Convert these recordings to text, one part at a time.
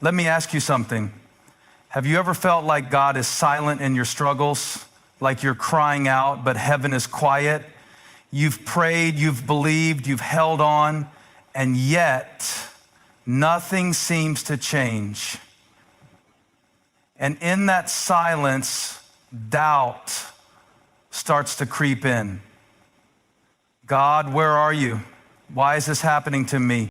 Let me ask you something. Have you ever felt like God is silent in your struggles? Like you're crying out, but heaven is quiet? You've prayed, you've believed, you've held on, and yet nothing seems to change. And in that silence, doubt starts to creep in. God, where are you? Why is this happening to me?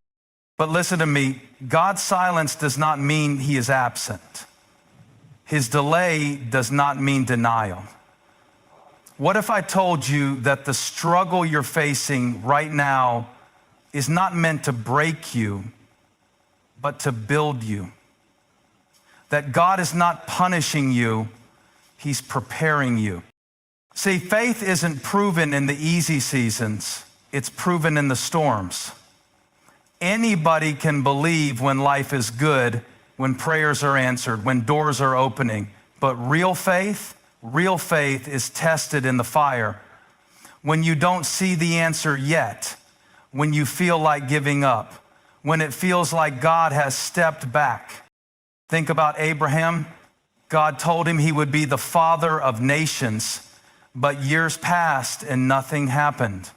But listen to me, God's silence does not mean he is absent. His delay does not mean denial. What if I told you that the struggle you're facing right now is not meant to break you, but to build you? That God is not punishing you, he's preparing you. See, faith isn't proven in the easy seasons, it's proven in the storms. Anybody can believe when life is good, when prayers are answered, when doors are opening. But real faith is tested in the fire. When you don't see the answer yet, when you feel like giving up, when it feels like God has stepped back. Think about Abraham. God told him he would be the father of nations, but years passed and nothing happened.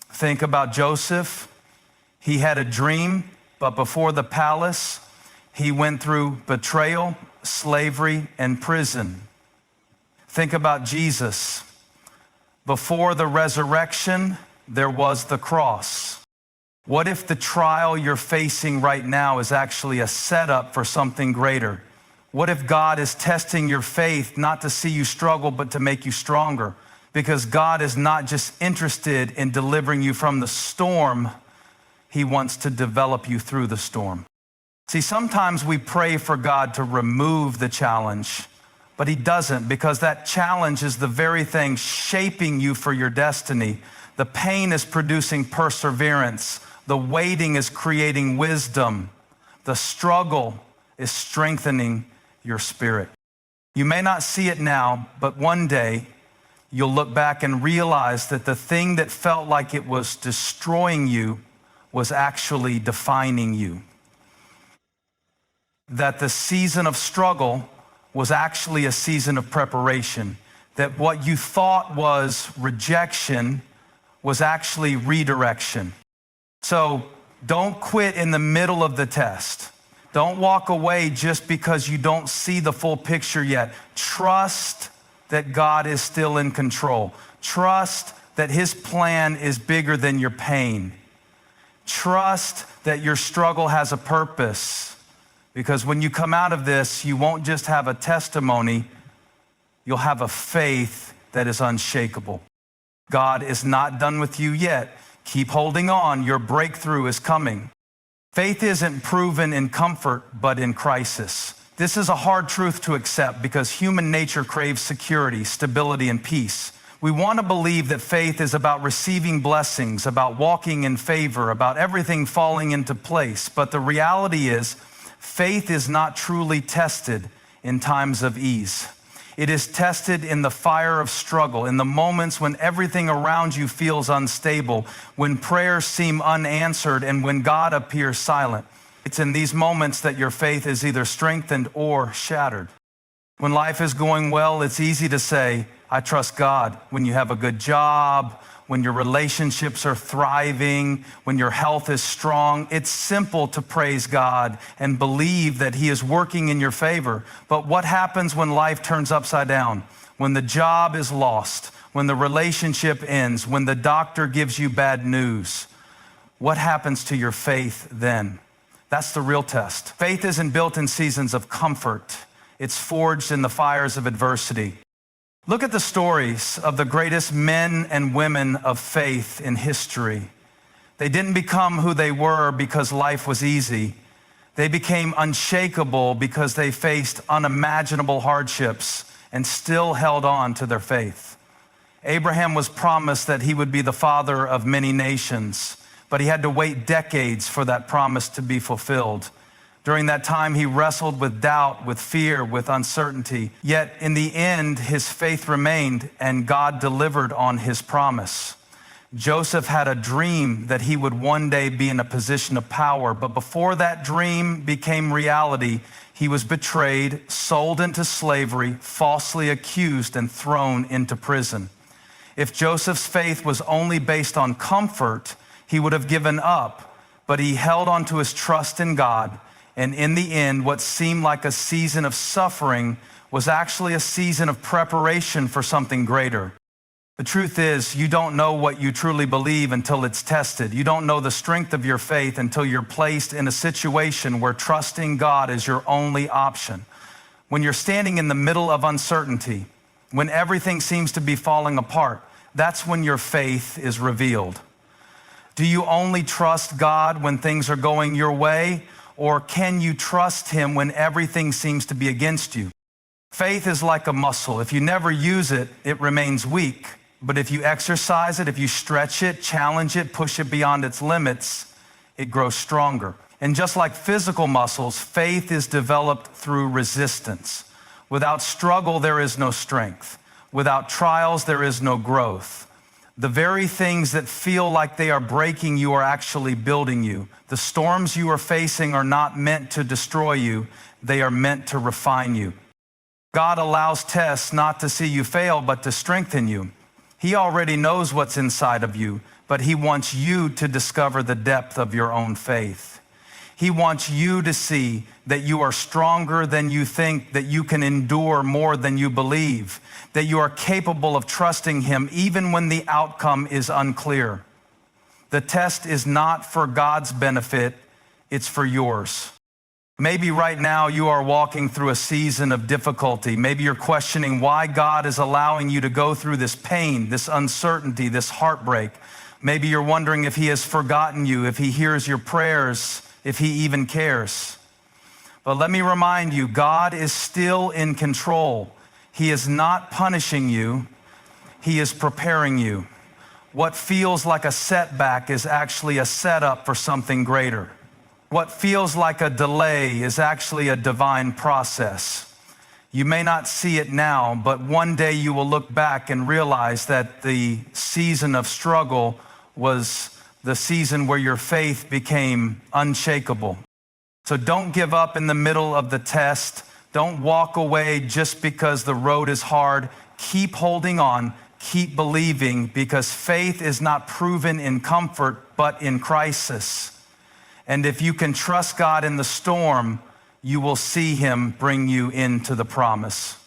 Think about Joseph. He had a dream, but before the palace, he went through betrayal, slavery, and prison. Think about Jesus. Before the resurrection, there was the cross. What if the trial you're facing right now is actually a setup for something greater? What if God is testing your faith not to see you struggle, but to make you stronger? Because God is not just interested in delivering you from the storm, he wants to develop you through the storm. See, sometimes we pray for God to remove the challenge, but he doesn't, because that challenge is the very thing shaping you for your destiny. The pain is producing perseverance. The waiting is creating wisdom. The struggle is strengthening your spirit. You may not see it now, but one day you'll look back and realize that the thing that felt like it was destroying you was actually defining you. That the season of struggle was actually a season of preparation. That what you thought was rejection was actually redirection. So don't quit in the middle of the test. Don't walk away just because you don't see the full picture yet. Trust that God is still in control. Trust that his plan is bigger than your pain. Trust that your struggle has a purpose. Because when you come out of this, you won't just have a testimony, you'll have a faith that is unshakable. God is not done with you yet. Keep holding on, your breakthrough is coming. Faith isn't proven in comfort, but in crisis. This is a hard truth to accept because human nature craves security, stability, and peace. We want to believe that faith is about receiving blessings, about walking in favor, about everything falling into place. But the reality is, faith is not truly tested in times of ease. It is tested in the fire of struggle, in the moments when everything around you feels unstable, when prayers seem unanswered, and when God appears silent. It's in these moments that your faith is either strengthened or shattered. When life is going well, it's easy to say, I trust God. When you have a good job, when your relationships are thriving, when your health is strong, it's simple to praise God and believe that he is working in your favor. But what happens when life turns upside down? When the job is lost, when the relationship ends, when the doctor gives you bad news? What happens to your faith then? That's the real test. Faith isn't built in seasons of comfort. It's forged in the fires of adversity. Look at the stories of the greatest men and women of faith in history. They didn't become who they were because life was easy. They became unshakable because they faced unimaginable hardships and still held on to their faith. Abraham was promised that he would be the father of many nations, but he had to wait decades for that promise to be fulfilled. During that time, he wrestled with doubt, with fear, with uncertainty. Yet in the end, his faith remained and God delivered on his promise. Joseph had a dream that he would one day be in a position of power, but before that dream became reality, he was betrayed, sold into slavery, falsely accused, and thrown into prison. If Joseph's faith was only based on comfort, he would have given up, but he held on to his trust in God, and in the end, what seemed like a season of suffering was actually a season of preparation for something greater. The truth is, you don't know what you truly believe until it's tested. You don't know the strength of your faith until you're placed in a situation where trusting God is your only option. When you're standing in the middle of uncertainty, when everything seems to be falling apart, that's when your faith is revealed. Do you only trust God when things are going your way, or can you trust Him when everything seems to be against you? Faith is like a muscle. If you never use it, it remains weak. But if you exercise it, if you stretch it, challenge it, push it beyond its limits, it grows stronger. And just like physical muscles, faith is developed through resistance. Without struggle, there is no strength. Without trials, there is no growth. The very things that feel like they are breaking you are actually building you. The storms you are facing are not meant to destroy you. They are meant to refine you. God allows tests not to see you fail, but to strengthen you. He already knows what's inside of you, but He wants you to discover the depth of your own faith. He wants you to see that you are stronger than you think, that you can endure more than you believe, that you are capable of trusting Him even when the outcome is unclear. The test is not for God's benefit, it's for yours. Maybe right now you are walking through a season of difficulty. Maybe you're questioning why God is allowing you to go through this pain, this uncertainty, this heartbreak. Maybe you're wondering if He has forgotten you, if He hears your prayers, if He even cares. But let me remind you, God is still in control. He is not punishing you, He is preparing you. What feels like a setback is actually a setup for something greater. What feels like a delay is actually a divine process. You may not see it now, but one day you will look back and realize that the season of struggle was the season where your faith became unshakable. So don't give up in the middle of the test. Don't walk away just because the road is hard. Keep holding on, keep believing, because faith is not proven in comfort, but in crisis. And if you can trust God in the storm, you will see Him bring you into the promise.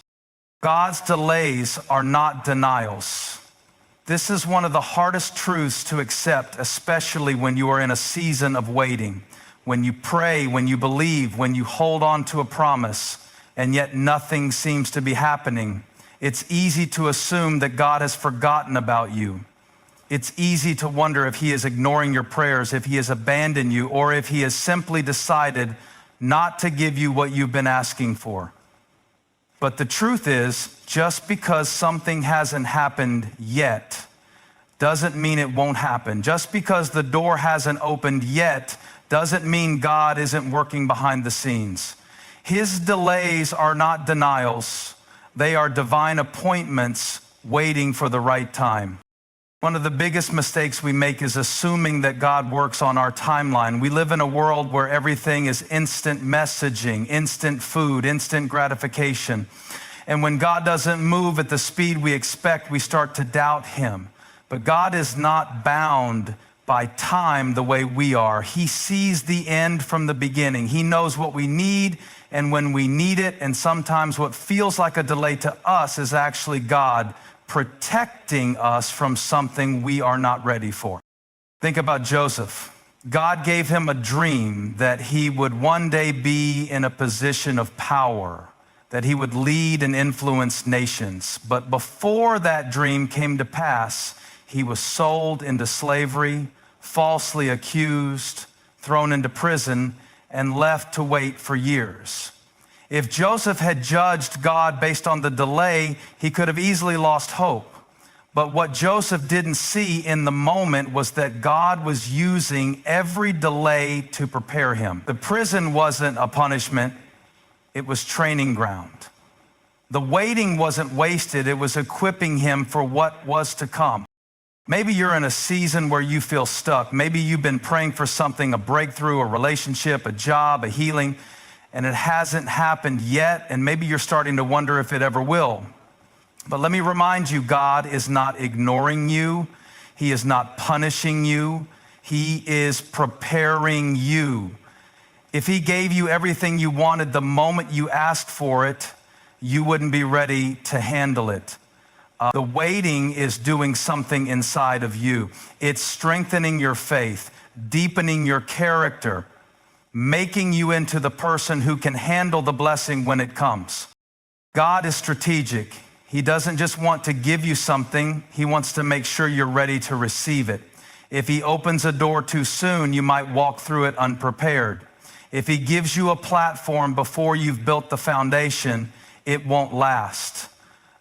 God's delays are not denials. This is one of the hardest truths to accept, especially when you are in a season of waiting, when you pray, when you believe, when you hold on to a promise, and yet nothing seems to be happening. It's easy to assume that God has forgotten about you. It's easy to wonder if He is ignoring your prayers, if He has abandoned you, or if He has simply decided not to give you what you've been asking for. But the truth is, just because something hasn't happened yet doesn't mean it won't happen. Just because the door hasn't opened yet doesn't mean God isn't working behind the scenes. His delays are not denials. They are divine appointments waiting for the right time. One of the biggest mistakes we make is assuming that God works on our timeline. We live in a world where everything is instant messaging, instant food, instant gratification. And when God doesn't move at the speed we expect, we start to doubt Him. But God is not bound by time the way we are. He sees the end from the beginning. He knows what we need and when we need it. And sometimes what feels like a delay to us is actually God protecting us from something we are not ready for. Think about Joseph. God gave him a dream that he would one day be in a position of power, that he would lead and influence nations. But before that dream came to pass, he was sold into slavery, falsely accused, thrown into prison, and left to wait for years. If Joseph had judged God based on the delay, he could have easily lost hope. But what Joseph didn't see in the moment was that God was using every delay to prepare him. The prison wasn't a punishment, it was training ground. The waiting wasn't wasted, it was equipping him for what was to come. Maybe you're in a season where you feel stuck. Maybe you've been praying for something, a breakthrough, a relationship, a job, a healing, and it hasn't happened yet, and maybe you're starting to wonder if it ever will. But let me remind you, God is not ignoring you. He is not punishing you. He is preparing you. If he gave you everything you wanted the moment you asked for it, you wouldn't be ready to handle it. The waiting is doing something inside of you. It's strengthening your faith, deepening your character, making you into the person who can handle the blessing when it comes. God is strategic. He doesn't just want to give you something, he wants to make sure you're ready to receive it. If he opens a door too soon, you might walk through it unprepared. If he gives you a platform before you've built the foundation, it won't last.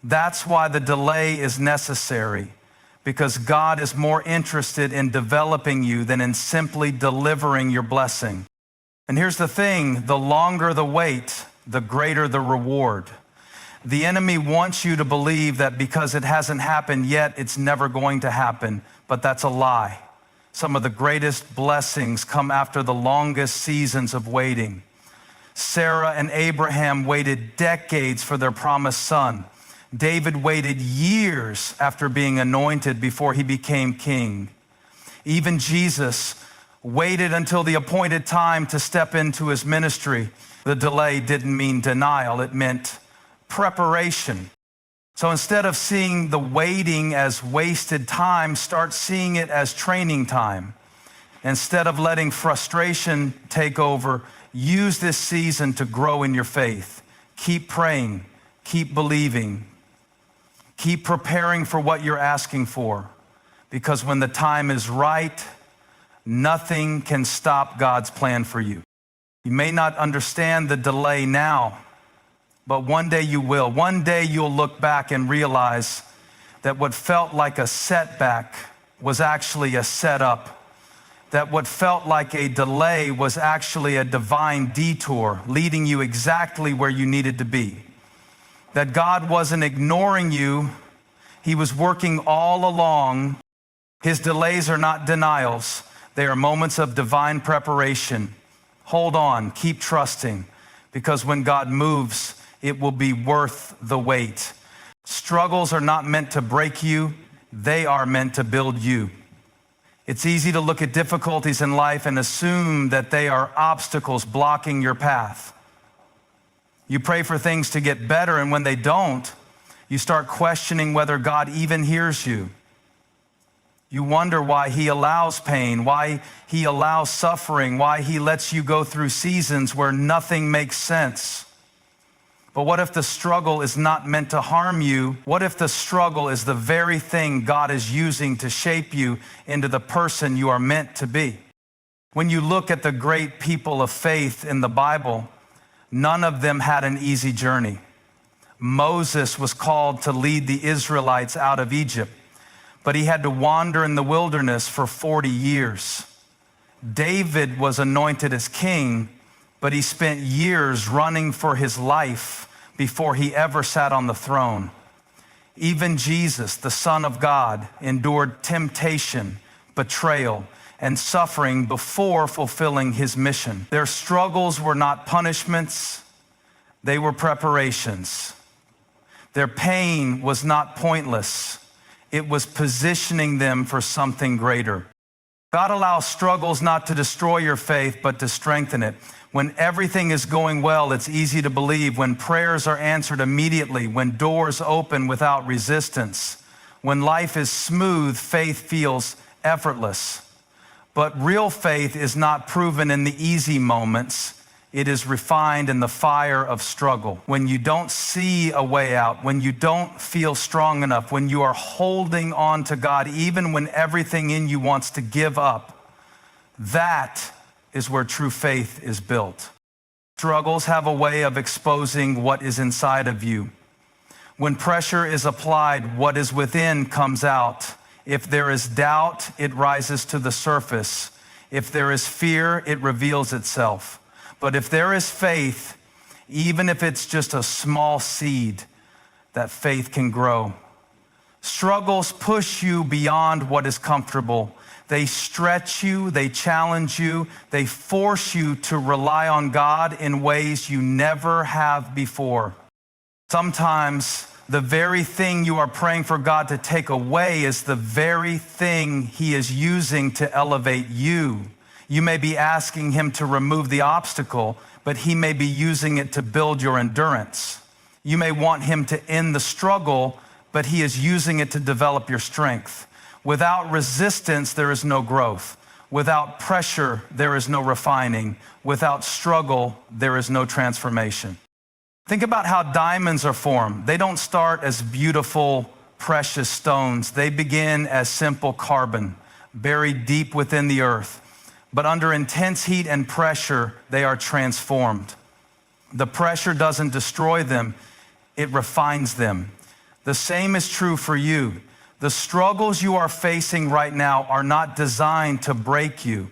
That's why the delay is necessary, because God is more interested in developing you than in simply delivering your blessing. And here's the thing, the longer the wait, the greater the reward. The enemy wants you to believe that because it hasn't happened yet, it's never going to happen, but that's a lie. Some of the greatest blessings come after the longest seasons of waiting. Sarah and Abraham waited decades for their promised son. David waited years after being anointed before he became king. Even Jesus waited until the appointed time to step into his ministry. The delay didn't mean denial, it meant preparation. So instead of seeing the waiting as wasted time, start seeing it as training time. Instead of letting frustration take over, use this season to grow in your faith. Keep praying, keep believing, keep preparing for what you're asking for, because when the time is right, nothing can stop God's plan for you. You may not understand the delay now, but one day you will. One day you'll look back and realize that what felt like a setback was actually a setup. That what felt like a delay was actually a divine detour leading you exactly where you needed to be. That God wasn't ignoring you, he was working all along. His delays are not denials. They are moments of divine preparation. Hold on, keep trusting, because when God moves, it will be worth the wait. Struggles are not meant to break you, they are meant to build you. It's easy to look at difficulties in life and assume that they are obstacles blocking your path. You pray for things to get better, and when they don't, you start questioning whether God even hears you. You wonder why he allows pain, why he allows suffering, why he lets you go through seasons where nothing makes sense. But what if the struggle is not meant to harm you? What if the struggle is the very thing God is using to shape you into the person you are meant to be? When you look at the great people of faith in the Bible, none of them had an easy journey. Moses was called to lead the Israelites out of Egypt, but he had to wander in the wilderness for 40 years. David was anointed as king, but he spent years running for his life before he ever sat on the throne. Even Jesus, the Son of God, endured temptation, betrayal, and suffering before fulfilling his mission. Their struggles were not punishments, they were preparations. Their pain was not pointless, it was positioning them for something greater. God allows struggles not to destroy your faith, but to strengthen it. When everything is going well, it's easy to believe. When prayers are answered immediately, when doors open without resistance, when life is smooth, faith feels effortless. But real faith is not proven in the easy moments. It is refined in the fire of struggle. When you don't see a way out, when you don't feel strong enough, when you are holding on to God, even when everything in you wants to give up, that is where true faith is built. Struggles have a way of exposing what is inside of you. When pressure is applied, what is within comes out. If there is doubt, it rises to the surface. If there is fear, it reveals itself. But if there is faith, even if it's just a small seed, that faith can grow. Struggles push you beyond what is comfortable. They stretch you, they challenge you, they force you to rely on God in ways you never have before. Sometimes the very thing you are praying for God to take away is the very thing He is using to elevate you. You may be asking Him to remove the obstacle, but He may be using it to build your endurance. You may want Him to end the struggle, but He is using it to develop your strength. Without resistance, there is no growth. Without pressure, there is no refining. Without struggle, there is no transformation. Think about how diamonds are formed. They don't start as beautiful, precious stones. They begin as simple carbon, buried deep within the earth. But under intense heat and pressure, they are transformed. The pressure doesn't destroy them, it refines them. The same is true for you. The struggles you are facing right now are not designed to break you.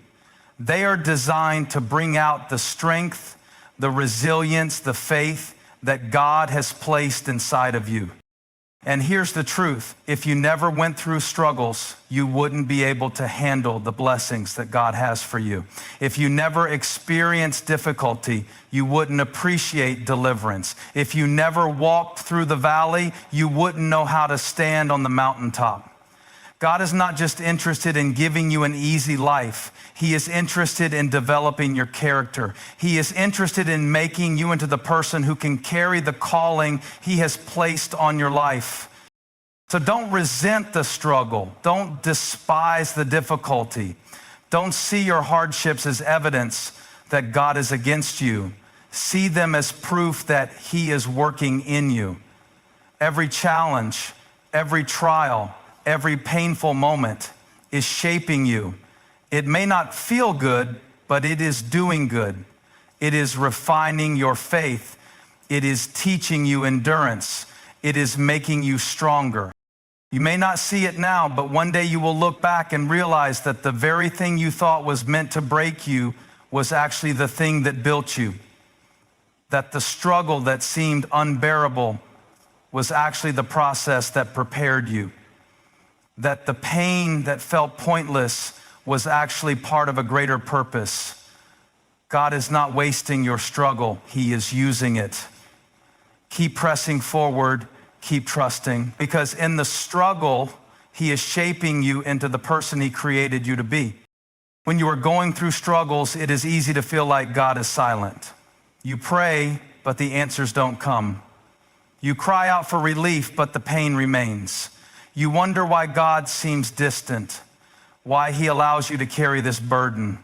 They are designed to bring out the strength, the resilience, the faith that God has placed inside of you. And here's the truth. If you never went through struggles, you wouldn't be able to handle the blessings that God has for you. If you never experienced difficulty, you wouldn't appreciate deliverance. If you never walked through the valley, you wouldn't know how to stand on the mountaintop. God is not just interested in giving you an easy life. He is interested in developing your character. He is interested in making you into the person who can carry the calling He has placed on your life. So don't resent the struggle. Don't despise the difficulty. Don't see your hardships as evidence that God is against you. See them as proof that He is working in you. Every challenge, every trial, every painful moment is shaping you. It may not feel good, but it is doing good. It is refining your faith. It is teaching you endurance. It is making you stronger. You may not see it now, but one day you will look back and realize that the very thing you thought was meant to break you was actually the thing that built you. That the struggle that seemed unbearable was actually the process that prepared you. That the pain that felt pointless was actually part of a greater purpose. God is not wasting your struggle. He is using it. Keep pressing forward, keep trusting, because in the struggle, He is shaping you into the person He created you to be. When you are going through struggles, it is easy to feel like God is silent. You pray, but the answers don't come. You cry out for relief, but the pain remains. You wonder why God seems distant, why He allows you to carry this burden,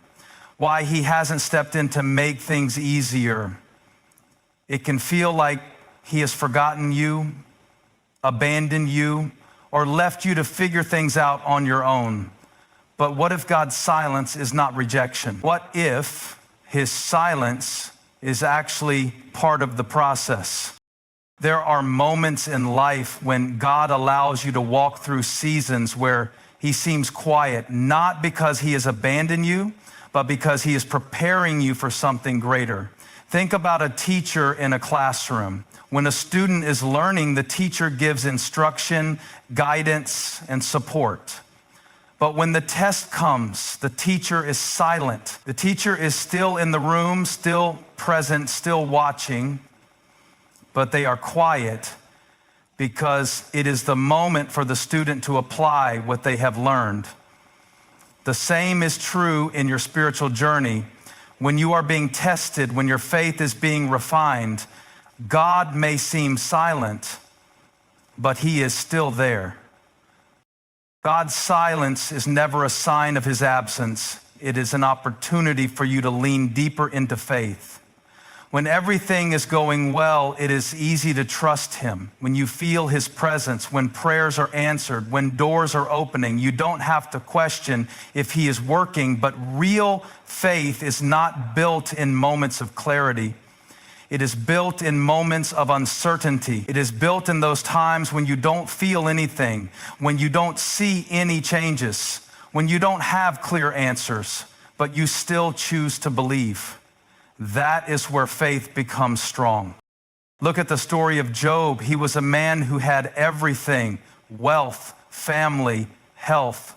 why He hasn't stepped in to make things easier. It can feel like He has forgotten you, abandoned you, or left you to figure things out on your own. But what if God's silence is not rejection? What if His silence is actually part of the process? There are moments in life when God allows you to walk through seasons where He seems quiet, not because He has abandoned you, but because He is preparing you for something greater. Think about a teacher in a classroom. When a student is learning, the teacher gives instruction, guidance, and support. But when the test comes, the teacher is silent. The teacher is still in the room, still present, still watching, but they are quiet because it is the moment for the student to apply what they have learned. The same is true in your spiritual journey. When you are being tested, when your faith is being refined, God may seem silent, but He is still there. God's silence is never a sign of His absence. It is an opportunity for you to lean deeper into faith. When everything is going well, it is easy to trust Him. When you feel His presence, when prayers are answered, when doors are opening, you don't have to question if He is working, but real faith is not built in moments of clarity. It is built in moments of uncertainty. It is built in those times when you don't feel anything, when you don't see any changes, when you don't have clear answers, but you still choose to believe. That is where faith becomes strong. Look at the story of Job. He was a man who had everything, wealth, family, health.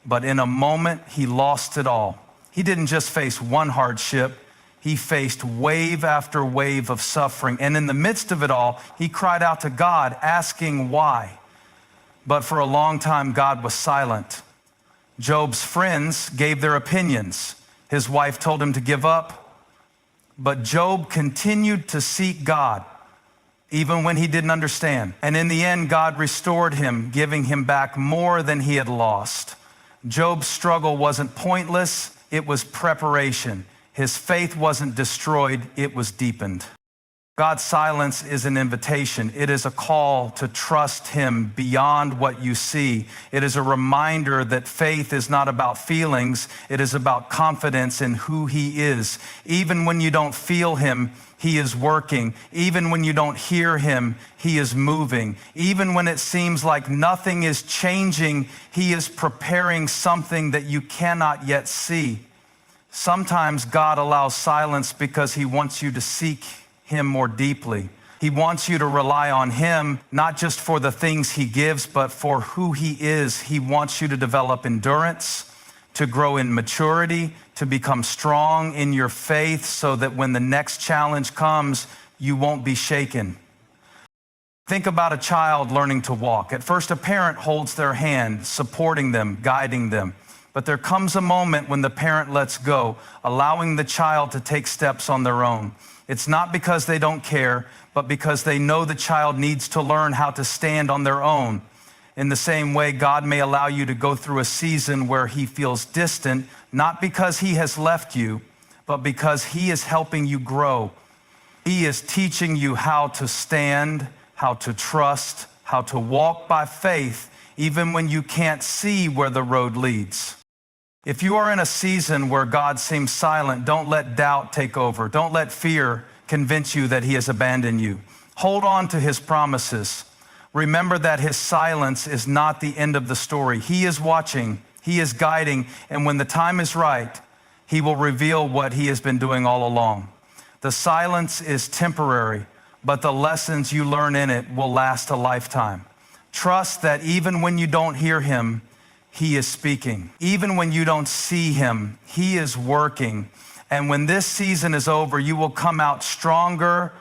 But in a moment, he lost it all. He didn't just face one hardship, he faced wave after wave of suffering. And in the midst of it all, he cried out to God, asking why. But for a long time, God was silent. Job's friends gave their opinions. His wife told him to give up. But Job continued to seek God, even when he didn't understand. And in the end, God restored him, giving him back more than he had lost. Job's struggle wasn't pointless, it was preparation. His faith wasn't destroyed, it was deepened. God's silence is an invitation. It is a call to trust him beyond what you see. It is a reminder that faith is not about feelings, it is about confidence in who he is. Even when you don't feel him, he is working. Even when you don't hear him, he is moving. Even when it seems like nothing is changing, he is preparing something that you cannot yet see. Sometimes God allows silence because he wants you to seek him more deeply. He wants you to rely on him, not just for the things he gives, but for who he is. He wants you to develop endurance, to grow in maturity, to become strong in your faith so that when the next challenge comes, you won't be shaken. Think about a child learning to walk. At first, a parent holds their hand, supporting them, guiding them. But there comes a moment when the parent lets go, allowing the child to take steps on their own. It's not because they don't care, but because they know the child needs to learn how to stand on their own. In the same way, God may allow you to go through a season where he feels distant, not because he has left you, but because he is helping you grow. He is teaching you how to stand, how to trust, how to walk by faith, even when you can't see where the road leads. If you are in a season where God seems silent, don't let doubt take over. Don't let fear convince you that he has abandoned you. Hold on to his promises. Remember that his silence is not the end of the story. He is watching, he is guiding, and when the time is right, he will reveal what he has been doing all along. The silence is temporary, but the lessons you learn in it will last a lifetime. Trust that even when you don't hear him, he is speaking. Even when you don't see him, he is working. And when this season is over, you will come out stronger,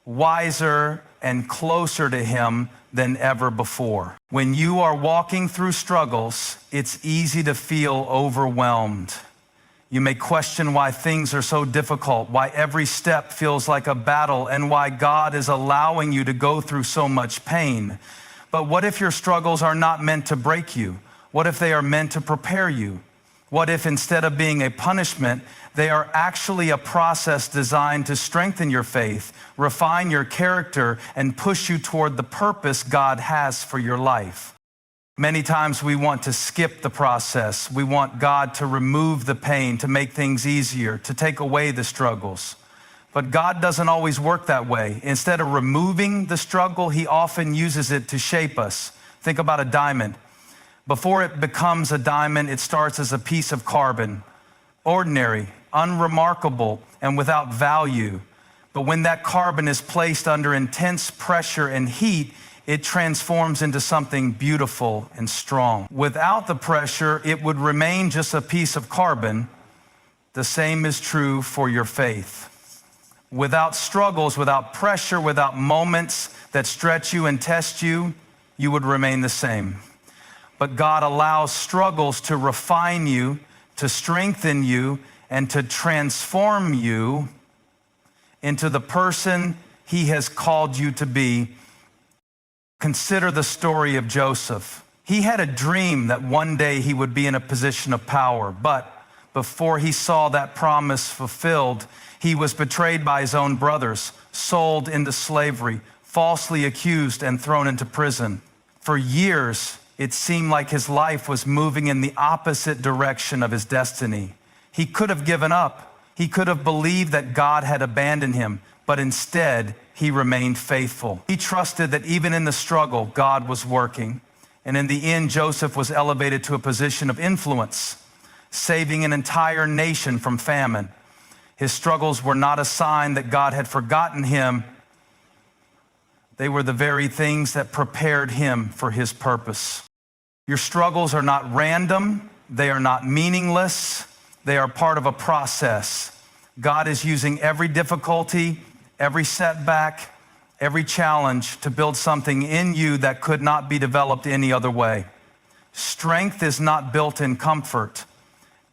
wiser, and closer to him than ever before. When you are walking through struggles, it's easy to feel overwhelmed. You may question why things are so difficult, why every step feels like a battle, and why God is allowing you to go through so much pain. But what if your struggles are not meant to break you? What if they are meant to prepare you? What if instead of being a punishment, they are actually a process designed to strengthen your faith, refine your character, and push you toward the purpose God has for your life? Many times we want to skip the process. We want God to remove the pain, to make things easier, to take away the struggles. But God doesn't always work that way. Instead of removing the struggle, he often uses it to shape us. Think about a diamond. Before it becomes a diamond, it starts as a piece of carbon, ordinary, unremarkable, and without value. But when that carbon is placed under intense pressure and heat, it transforms into something beautiful and strong. Without the pressure, it would remain just a piece of carbon. The same is true for your faith. Without struggles, without pressure, without moments that stretch you and test you, you would remain the same. But God allows struggles to refine you, to strengthen you, and to transform you into the person he has called you to be. Consider the story of Joseph. He had a dream that one day he would be in a position of power, but before he saw that promise fulfilled, he was betrayed by his own brothers, sold into slavery, falsely accused, and thrown into prison. For years, it seemed like his life was moving in the opposite direction of his destiny. He could have given up. He could have believed that God had abandoned him, but instead, he remained faithful. He trusted that even in the struggle, God was working. And in the end, Joseph was elevated to a position of influence, saving an entire nation from famine. His struggles were not a sign that God had forgotten him, They were the very things that prepared him for his purpose. Your struggles are not random. They are not meaningless. They are part of a process. God is using every difficulty, every setback, every challenge to build something in you that could not be developed any other way. Strength is not built in comfort.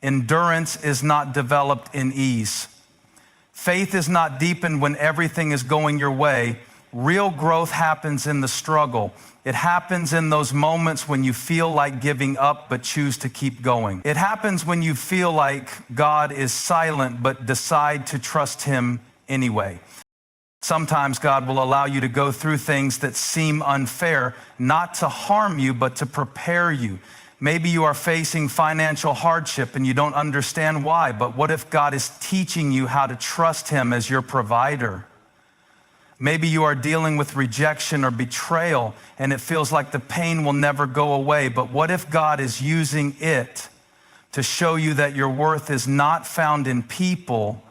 Endurance is not developed in ease. Faith is not deepened when everything is going your way. Real growth happens in the struggle. It happens in those moments when you feel like giving up but choose to keep going. It happens when you feel like God is silent but decide to trust him anyway. Sometimes God will allow you to go through things that seem unfair, not to harm you, but to prepare you. Maybe you are facing financial hardship and you don't understand why, but what if God is teaching you how to trust him as your provider? Maybe you are dealing with rejection or betrayal and it feels like the pain will never go away, but what if God is using it to show you that your worth is not found in people,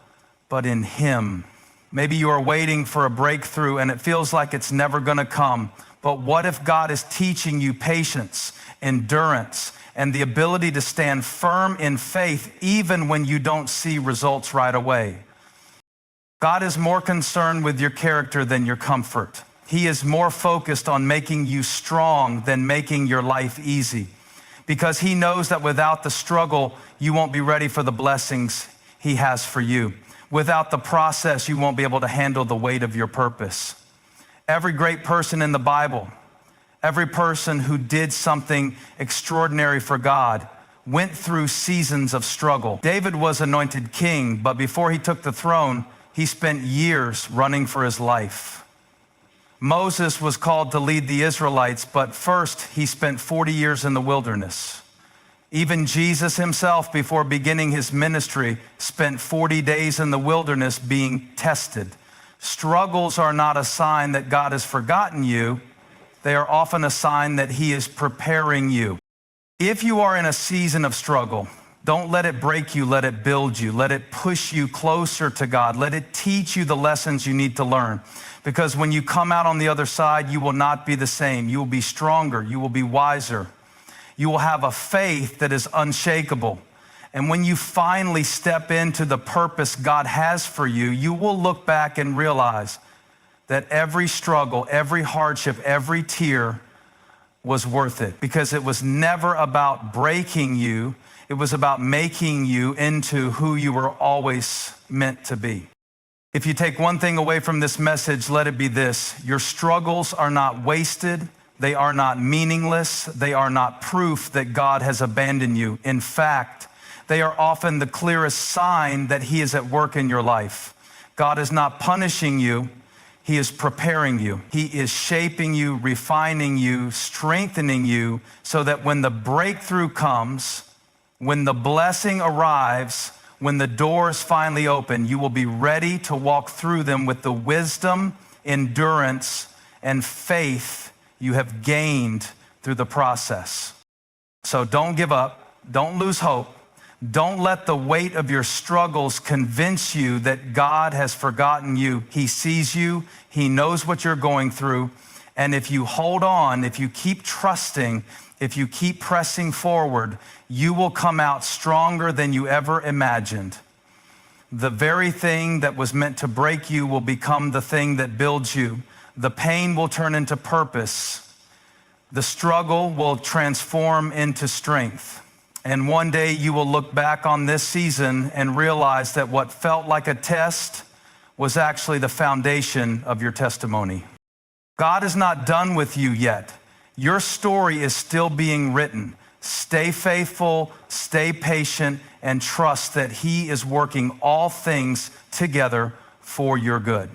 but in him? Maybe you are waiting for a breakthrough and it feels like it's never going to come. But what if God is teaching you patience, endurance, and the ability to stand firm in faith even when you don't see results right away? God is more concerned with your character than your comfort. He is more focused on making you strong than making your life easy, because he knows that without the struggle, you won't be ready for the blessings he has for you. Without the process, you won't be able to handle the weight of your purpose. Every great person in the Bible, every person who did something extraordinary for God, went through seasons of struggle. David was anointed king, but before he took the throne, he spent years running for his life. Moses was called to lead the Israelites, but first he spent 40 years in the wilderness. Even Jesus himself, before beginning his ministry, spent 40 days in the wilderness being tested. Struggles are not a sign that God has forgotten you. They are often a sign that he is preparing you. If you are in a season of struggle, don't let it break you, let it build you. Let it push you closer to God. Let it teach you the lessons you need to learn. Because when you come out on the other side, you will not be the same. You will be stronger. You will be wiser. You will have a faith that is unshakable. And when you finally step into the purpose God has for you, you will look back and realize that every struggle, every hardship, every tear was worth it, because it was never about breaking you. It was about making you into who you were always meant to be. If you take one thing away from this message, let it be this: your struggles are not wasted. They are not meaningless. They are not proof that God has abandoned you. In fact, they are often the clearest sign that he is at work in your life. God is not punishing you. He is preparing you. He is shaping you, refining you, strengthening you, so that when the breakthrough comes, when the blessing arrives, when the doors finally open, you will be ready to walk through them with the wisdom, endurance, and faith you have gained through the process. So don't give up. Don't lose hope. Don't let the weight of your struggles convince you that God has forgotten you. He sees you. He knows what you're going through. And if you hold on, if you keep trusting, if you keep pressing forward, you will come out stronger than you ever imagined. The very thing that was meant to break you will become the thing that builds you. The pain will turn into purpose. The struggle will transform into strength. And one day you will look back on this season and realize that what felt like a test was actually the foundation of your testimony. God is not done with you yet. Your story is still being written. Stay faithful, stay patient, and trust that he is working all things together for your good.